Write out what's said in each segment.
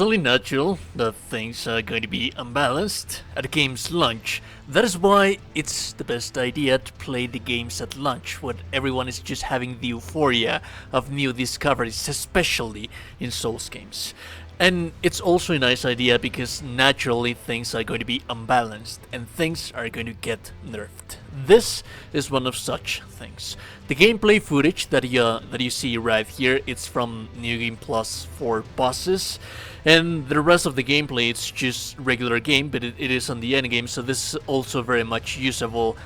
is only natural that things are going to be unbalanced at a game's launch. That is why it's the best idea to play the games at launch, when everyone is just having the euphoria of new discoveries, especially in Souls games. And it's also a nice idea because naturally things are going to be unbalanced and things are going to get nerfed. This is one of such things. The gameplay footage that you see right here, it's from New Game Plus for bosses, and the rest of the gameplay it's just regular game, but it is on the end game, so this is also very much usable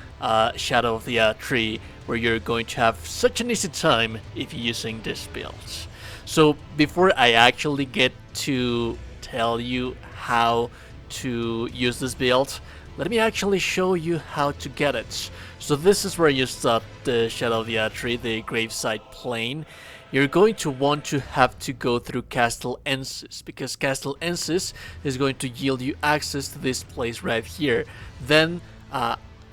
Shadow of the Tree, where you're going to have such an easy time if you're using this build. So before I actually get to tell you how to use this build, let me actually show you how to get it. So this is where you start the Shadow of the Tree, the graveside plane. You're going to want to have to go through Castle Ensis, because Castle Ensis is going to yield you access to this place right here. Then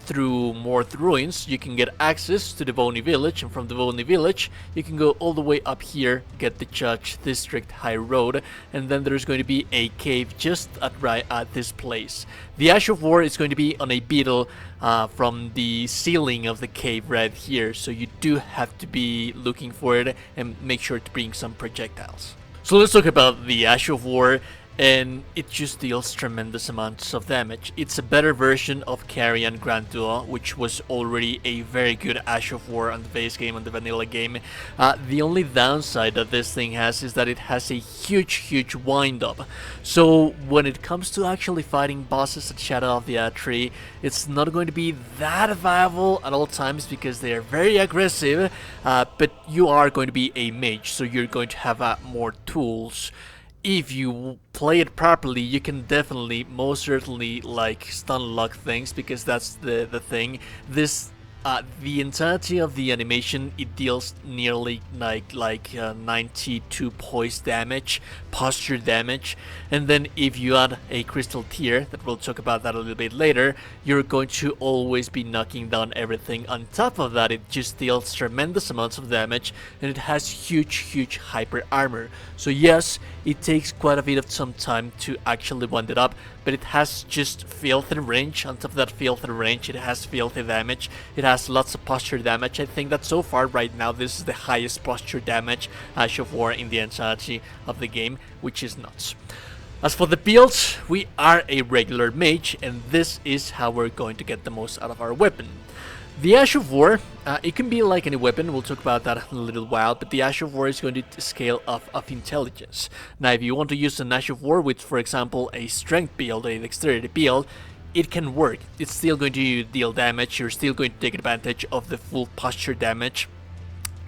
through Morth Ruins, you can get access to the Bony Village, and from the Bony Village, you can go all the way up here, get the Judge District High Road, and then there's going to be a cave just right at this place. The Ash of War is going to be on a beetle from the ceiling of the cave right here, so you do have to be looking for it and make sure to bring some projectiles. So let's talk about the Ash of War. And it just deals tremendous amounts of damage. It's a better version of Carian Grand Duel, which was already a very good Ash of War on the base game, on the vanilla game. The only downside that this thing has is that it has a huge wind up. So when it comes to actually fighting bosses at Shadow of the Tree, it's not going to be that viable at all times because they are very aggressive, but you are going to be a mage, so you're going to have more tools. If you play it properly, you can definitely, most certainly, like stun lock things, because that's the thing. The entirety of the animation, it deals nearly like 92 poise damage, posture damage, and then if you add a crystal tier, that we'll talk about that a little bit later, you're going to always be knocking down everything. On top of that, it just deals tremendous amounts of damage, and it has huge hyper armor. So yes, it takes quite a bit of some time to actually wind it up, but it has just filthy range. On top of that filthy range, it has filthy damage. It has lots of posture damage. I think that so far right now this is the highest posture damage Ash of War in the entirety of the game, which is nuts. As for the builds, we are a regular mage, and this is how we're going to get the most out of our weapon. The Ash of War, it can be like any weapon, we'll talk about that in a little while, but the Ash of War is going to scale of intelligence. Now, if you want to use an Ash of War with, for example, a strength build, a dexterity build, it can work. It's still going to deal damage, you're still going to take advantage of the full posture damage,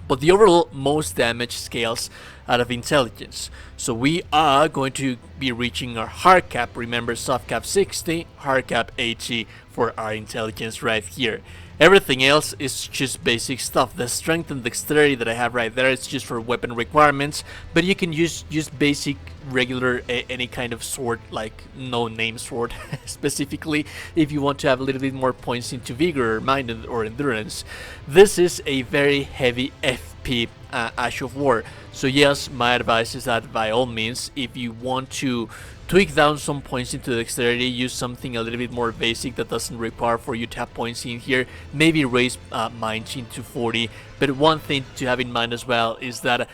but the overall most damage scales out of intelligence. So we are going to be reaching our hard cap, remember soft cap 60, hard cap 80 for our intelligence right here. Everything else is just basic stuff. The strength and dexterity that I have right there is just for weapon requirements, but you can use basic regular any kind of sword, like no name sword specifically, if you want to have a little bit more points into vigor, mind, or endurance. This is a very heavy FP Ash of War, so yes, my advice is that by all means, if you want to tweak down some points into dexterity, use something a little bit more basic that doesn't require for you to have points in here, maybe raise mines into 40. But one thing to have in mind as well is that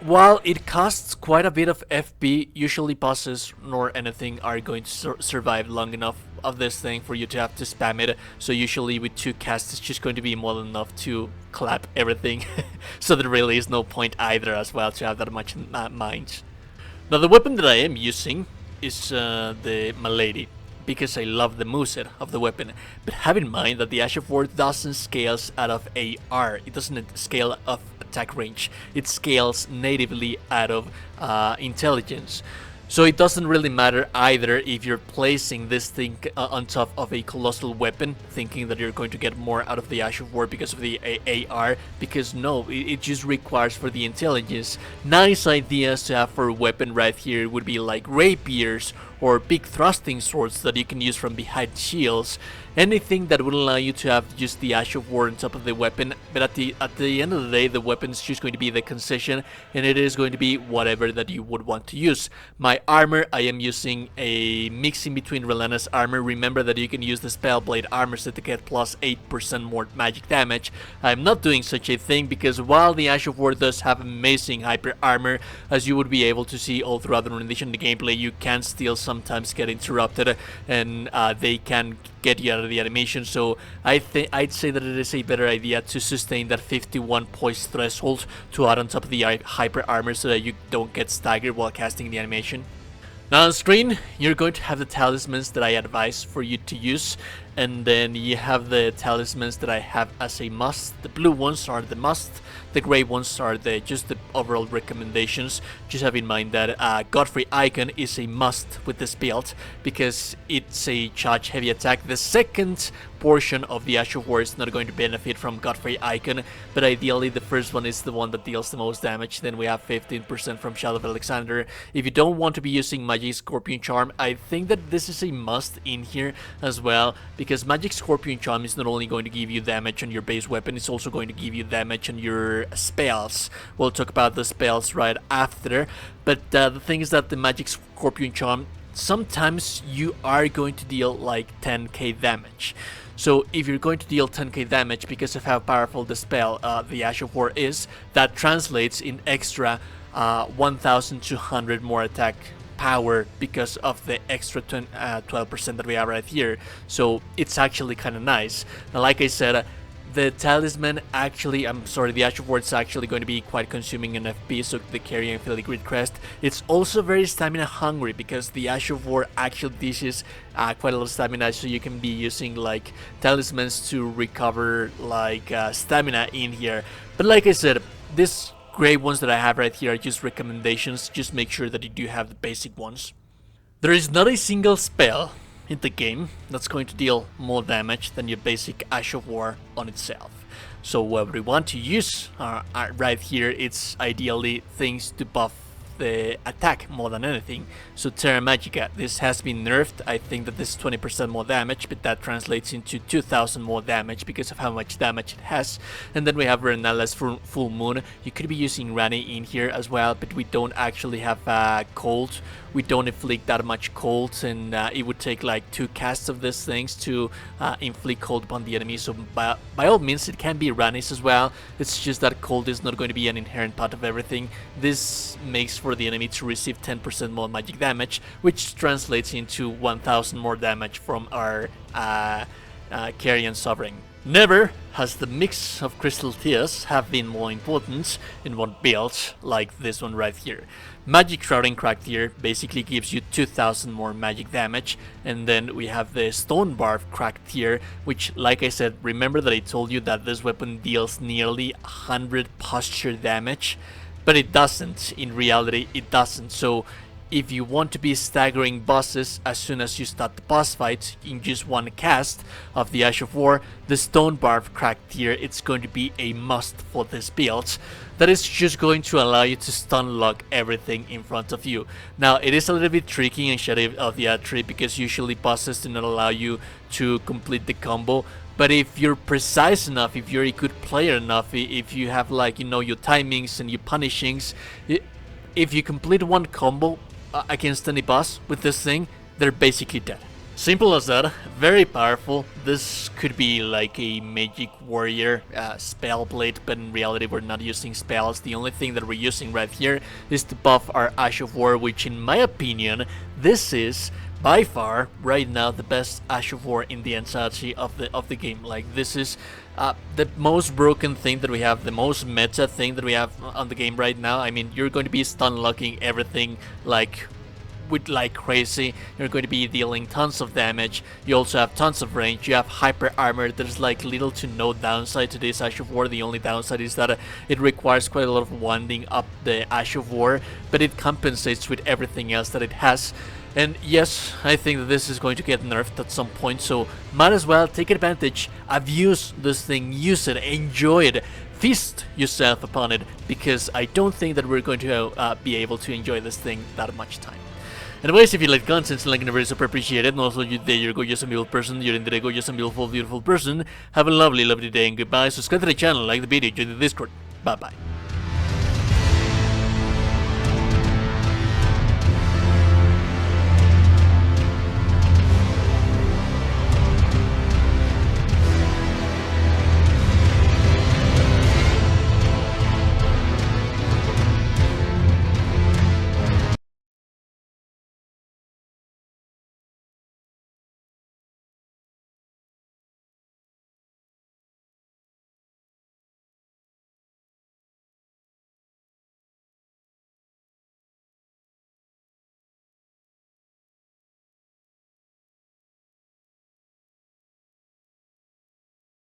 while it costs quite a bit of FP, usually bosses nor anything are going to survive long enough of this thing for you to have to spam it. So usually with 2 casts it's just going to be more than enough to clap everything. So there really is no point either as well to have that much mines. Now the weapon that I am using is the Malady, because I love the moveset of the weapon, but have in mind that the Ash of War doesn't scale out of AR, it doesn't scale of attack range, it scales natively out of intelligence. So it doesn't really matter either if you're placing this thing on top of a colossal weapon, thinking that you're going to get more out of the Ash of War because of the AR, because no, it just requires for the intelligence. Nice ideas to have for a weapon right here would be like rapiers or big thrusting swords that you can use from behind shields. Anything that will allow you to have just the Ash of War on top of the weapon, but at the end of the day, the weapon is just going to be the concession, and it is going to be whatever that you would want to use. My armor, I am using a mix in between Relana's armor. Remember that you can use the Spellblade armor set to get plus 8% more magic damage. I'm not doing such a thing because while the Ash of War does have amazing hyper armor, as you would be able to see all throughout the rendition of the gameplay, you can still sometimes get interrupted, and they can get you out of the animation. So I'd say that it is a better idea to sustain that 51 poise threshold to add on top of the hyper armor so that you don't get staggered while casting the animation. Now on screen, you're going to have the talismans that I advise for you to use, and then you have the talismans that I have as a must. The blue ones are the must, the gray ones are just the overall recommendations. Just have in mind that Godfrey Icon is a must with this build because it's a charge heavy attack. The second portion of the Ash of War is not going to benefit from Godfrey Icon, but ideally the first one is the one that deals the most damage. Then we have 15% from Shadow of Alexander. If you don't want to be using Magic Scorpion Charm, I think that this is a must in here as well, because Magic Scorpion Charm is not only going to give you damage on your base weapon, it's also going to give you damage on your spells. We'll talk about the spells right after, but the thing is that the Magic Scorpion Charm, sometimes you are going to deal like 10k damage. So if you're going to deal 10k damage because of how powerful the spell, the Ash of War is, that translates in extra 1200 more attack power because of the extra 12% that we have right here. So it's actually kind of nice. Now, like I said, the talisman actually, the Ash of War is actually going to be quite consuming in FP, so the Carian Filigree Crest. It's also very stamina hungry because the Ash of War actually dishes quite a lot of stamina, so you can be using like talismans to recover like stamina in here. But like I said, these gray ones that I have right here are just recommendations. Just make sure that you do have the basic ones. There is not a single spell in the game that's going to deal more damage than your basic Ash of War on itself. So what we want to use right here, it's ideally things to buff the attack more than anything. So Terra Magica, this has been nerfed. I think that this is 20% more damage, but that translates into 2000 more damage because of how much damage it has. And then we have Renala's Full Moon. You could be using Rani in here as well, but we don't actually have cold. We don't inflict that much cold, and it would take like 2 casts of these things to inflict cold upon the enemy. So by all means, it can be Rani's as well. It's just that cold is not going to be an inherent part of everything. This makes for the enemy to receive 10% more magic damage, which translates into 1000 more damage from our Carian Sovereign. Never has the mix of Crystal Tears have been more important in one build like this one right here. Magic Shrouding Crack Tier basically gives you 2000 more magic damage, and then we have the Stone Barb Crack Tier, which, like I said, remember that I told you that this weapon deals nearly 100 posture damage, but it doesn't. In reality, it doesn't. So if you want to be staggering bosses as soon as you start the boss fight in just one cast of the Ash of War, the Stone Barb Crack Tier, it's going to be a must for this build. That is just going to allow you to stun lock everything in front of you. Now, it is a little bit tricky in Shadow of the Tree because usually bosses do not allow you to complete the combo. But if you're precise enough, if you're a good player enough, if you have like, your timings and your punishings, if you complete one combo against any boss with this thing, they're basically dead. Simple as that. Very powerful. This could be like a magic warrior Spellblade, but in reality we're not using spells. The only thing that we're using right here is to buff our Ash of War, which in my opinion, this is by far right now the best Ash of War in the entirety of the game. Like, this is the most broken thing that we have, the most meta thing that we have on the game right now. I mean, you're going to be stun locking everything like crazy. You're going to be dealing tons of damage. You also have tons of range. You have hyper armor. There's like little to no downside to this Ash of War. The only downside is that it requires quite a lot of winding up the Ash of War, but it compensates with everything else that it has. And yes, I think that this is going to get nerfed at some point, so might as well take advantage, abuse this thing, use it, enjoy it, feast yourself upon it, because I don't think that we're going to be able to enjoy this thing that much time. Anyways, if you like content, like never is super appreciated, and also you there, you're a gorgeous and beautiful person, you're in the gorgeous and beautiful person. Have a lovely, lovely day and goodbye. Subscribe to the channel, like the video, join the Discord. Bye bye.